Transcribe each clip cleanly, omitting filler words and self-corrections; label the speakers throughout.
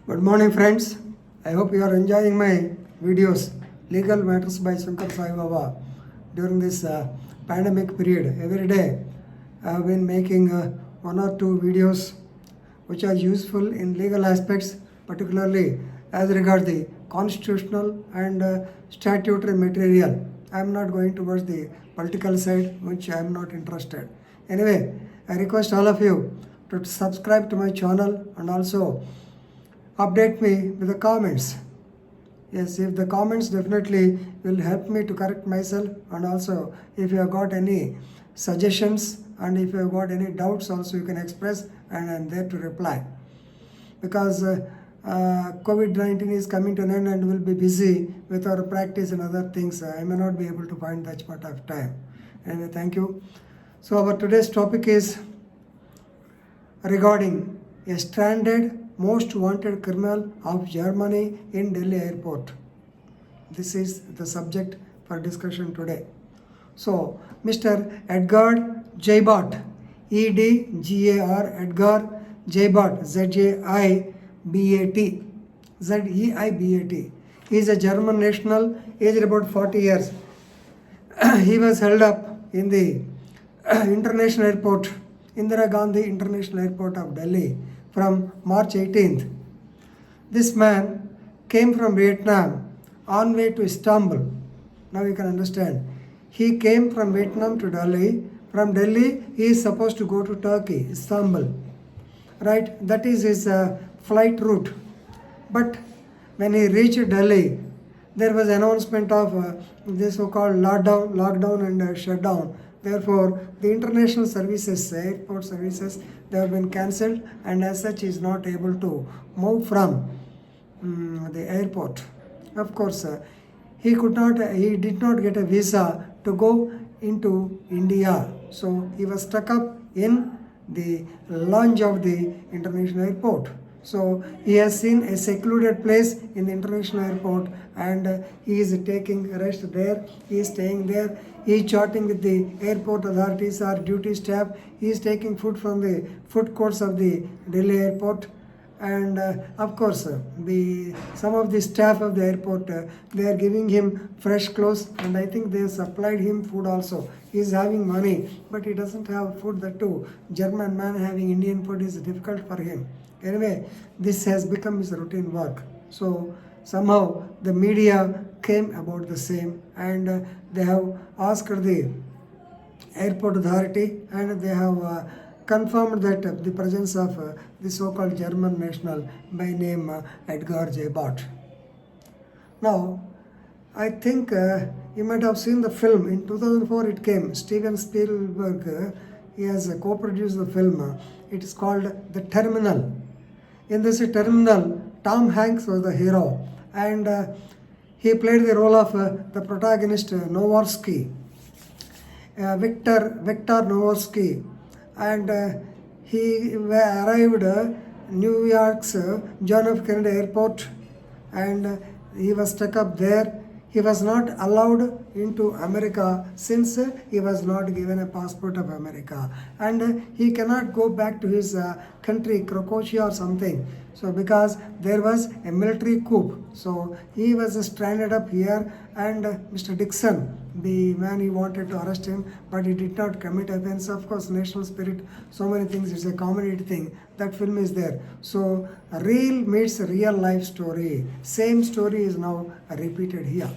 Speaker 1: Good morning, friends. I hope you are enjoying my videos, Legal Matters by Shankar Sai Baba. During this pandemic period, every day I have been making one or two videos which are useful in legal aspects, particularly as regards the constitutional and statutory material. I am not going towards the political side, which I am not interested. Anyway, I request all of you to subscribe to my channel and also update me with the comments. Yes, if the comments definitely will help me to correct myself, and also if you have got any suggestions and if you have got any doubts also you can express and I am there to reply. Because COVID-19 is coming to an end and will be busy with our practice and other things. I may not be able to find that much of time. Anyway, thank you. So our today's topic is regarding a stranded most wanted criminal of Germany in Delhi airport. This is the subject for discussion today. So, Mr. Edgar Zeibert, EDGAR, Edgar Zeibert, Z-A-I-B-A-T, Z-E-I-B-A-T. He is a German national, aged about 40 years. He was held up in the international airport, Indira Gandhi International Airport of Delhi, from March 18th. This man came from Vietnam on way to Istanbul. Now you can understand. He came from Vietnam to Delhi. From Delhi, he is supposed to go to Turkey, Istanbul. Right? That is his flight route. But when he reached Delhi, there was announcement of this so-called lockdown and shutdown. Therefore, the international services, airport services, they have been cancelled, and as such, he is not able to move from the airport. Of course, he did not get a visa to go into India. So he was stuck up in the lounge of the international airport. So he has seen a secluded place in the international airport, and he is taking rest there. He is staying there. He is chatting with the airport authorities or duty staff. He is taking food from the food courts of the Delhi airport. And of course, some of the staff of the airport, they are giving him fresh clothes, and I think they supplied him food also. He is having money, but he doesn't have food. That too, German man having Indian food is difficult for him. Anyway, this has become his routine work. So somehow the media came about the same, and they have asked the airport authority, and they have confirmed that the presence of the so-called German national by name Edgar Zeibert. Now, I think you might have seen the film. In 2004 it came. Steven Spielberg, he has co-produced the film. It is called The Terminal. In this Terminal, Tom Hanks was the hero, and he played the role of the protagonist Nowarsky, Victor Nowarsky, and he arrived New York's John F. Kennedy Airport, and he was stuck up there. He was not allowed into America since he was not given a passport of America, and he cannot go back to his country, Croatia or something. So because there was a military coup, so he was stranded up here, and Mr. Dixon, the man, he wanted to arrest him, but he did not commit offense. Of course, national spirit, so many things, it's a comedy thing. That film is there. So real meets real life story. Same story is now repeated here.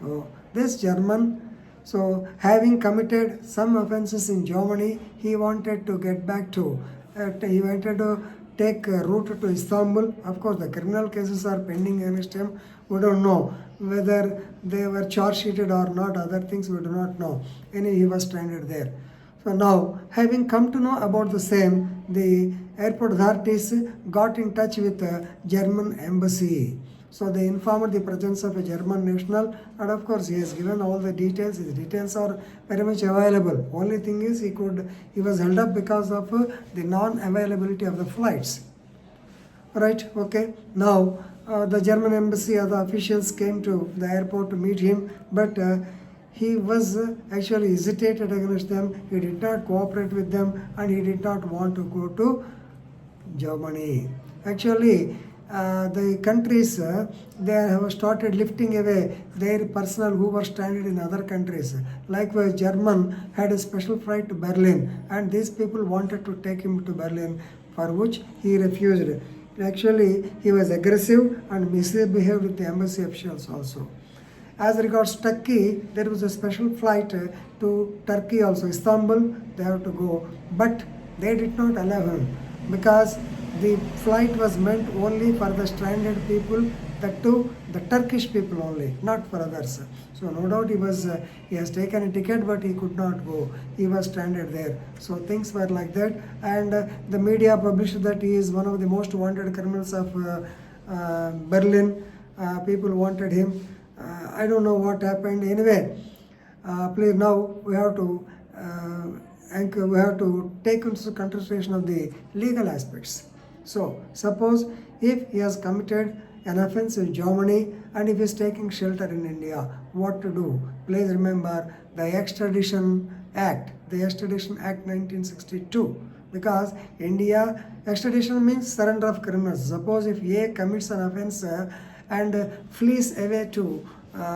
Speaker 1: So this German, so having committed some offenses in Germany, he wanted to get back to, he wanted to take a route to Istanbul. Of course, the criminal cases are pending against him. We don't know whether they were charge sheeted or not. Other things we do not know. Anyway, he was stranded there. So now, having come to know about the same, the airport authorities got in touch with the German embassy. So they informed the presence of a German national, and of course he has given all the details. His details are very much available. Only thing is he was held up because of the non-availability of the flights. Right, okay. Now the German embassy or the officials came to the airport to meet him, but he was actually hesitated against them. He did not cooperate with them, and he did not want to go to Germany. Actually, the countries they have started lifting away their personnel who were stranded in other countries. Likewise, German had a special flight to Berlin, and these people wanted to take him to Berlin, for which he refused. Actually, he was aggressive and misbehaved with the embassy officials also. As regards Turkey, there was a special flight to Turkey also, Istanbul, they have to go, but they did not allow him because the flight was meant only for the stranded people, that too the Turkish people only, not for others. So no doubt he has taken a ticket, but he could not go. He was stranded there. So things were like that, and the media published that he is one of the most wanted criminals of Berlin. People wanted him. I don't know what happened. Anyway, please now we have to take into consideration of the legal aspects. So suppose if he has committed an offense in Germany and if he is taking shelter in India, what to do? Please remember the Extradition Act 1962, because India extradition means surrender of criminals. Suppose if A commits an offense and flees away to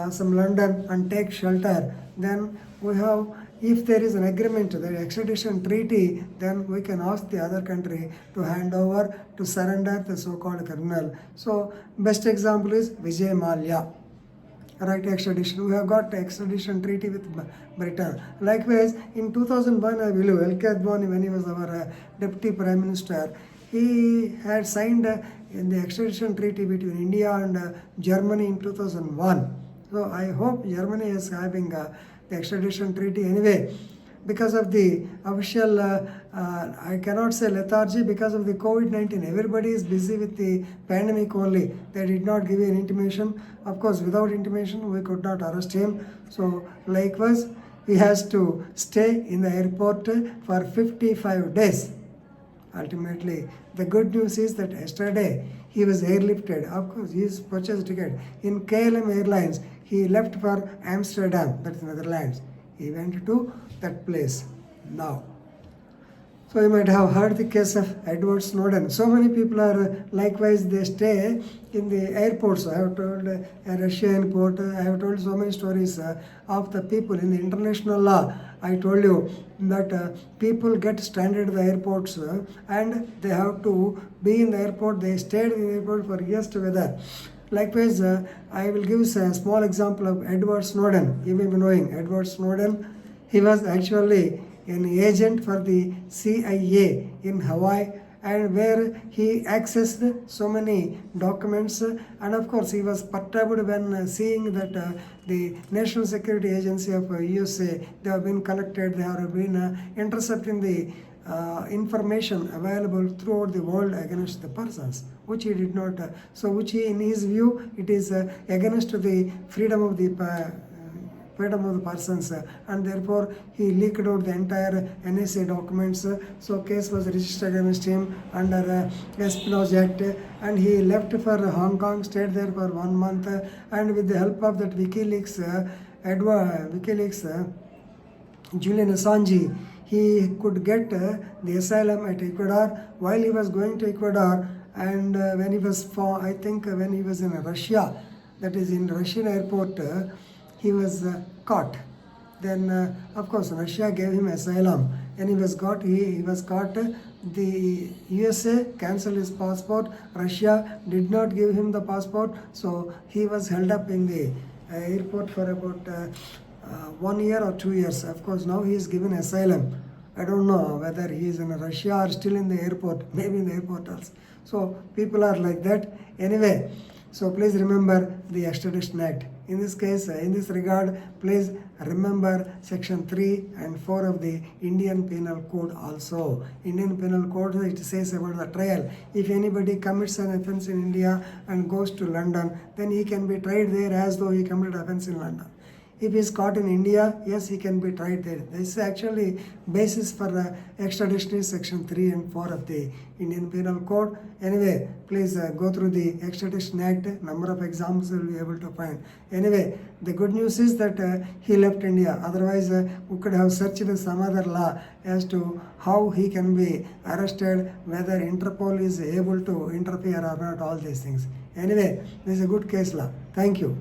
Speaker 1: some London and takes shelter, then we have, if there is an agreement, the extradition treaty, then we can ask the other country to hand over, to surrender the so-called criminal. So best example is Vijay Mallya, right? Extradition. We have got extradition treaty with Britain. Likewise, in 2001, I believe, L.K. Advani, when he was our deputy prime minister, he had signed in the extradition treaty between India and Germany in 2001. So I hope Germany is having the extradition treaty anyway. Because of the official, I cannot say lethargy, because of the COVID-19, everybody is busy with the pandemic only. They did not give an intimation. Of course, without intimation, we could not arrest him. So likewise, he has to stay in the airport for 55 days. Ultimately, the good news is that yesterday he was airlifted. Of course, he has purchased a ticket in KLM Airlines. He left for Amsterdam, that's Netherlands. He went to that place now. So you might have heard the case of Edward Snowden. So many people are likewise, they stay in the airports. I have told a Russia airport, I have told so many stories of the people in the international law. I told you that people get stranded at the airports and they have to be in the airport. They stayed in the airport for years together. Likewise, I will give a small example of Edward Snowden. You may be knowing Edward Snowden. He was actually an agent for the CIA in Hawaii, and where he accessed so many documents, and of course he was perturbed when seeing that the National Security Agency of USA, they have been collected, they have been intercepting the information available throughout the world against the persons, which he did not, which he, in his view, it is against the freedom of the persons, and therefore he leaked out the entire NSA documents. So case was registered against him under Espionage Act, and he left for Hong Kong, stayed there for 1 month, and with the help of that WikiLeaks, Julian Assange, he could get the asylum at Ecuador. While he was going to Ecuador, and when he was when he was in Russia, that is in Russian airport, he was caught. Then of course Russia gave him asylum, and he was caught. The USA cancelled his passport. Russia did not give him the passport, so he was held up in the airport for about 1 year or 2 years. Of course, now he is given asylum. I don't know whether he is in Russia or still in the airport, maybe in the airport also. So people are like that. Anyway, so please remember the Extradition Act. In this case, in this regard, please remember section 3 and 4 of the Indian Penal Code also. Indian Penal Code, it says about the trial. If anybody commits an offense in India and goes to London, then he can be tried there as though he committed offense in London. If he is caught in India, yes, he can be tried there. This is actually basis for extradition is section 3 and 4 of the Indian Penal Code. Anyway, please go through the Extradition Act. Number of examples you will be able to find. Anyway, the good news is that he left India. Otherwise, we could have searched some other law as to how he can be arrested, whether Interpol is able to interfere or not, all these things. Anyway, this is a good case law. Thank you.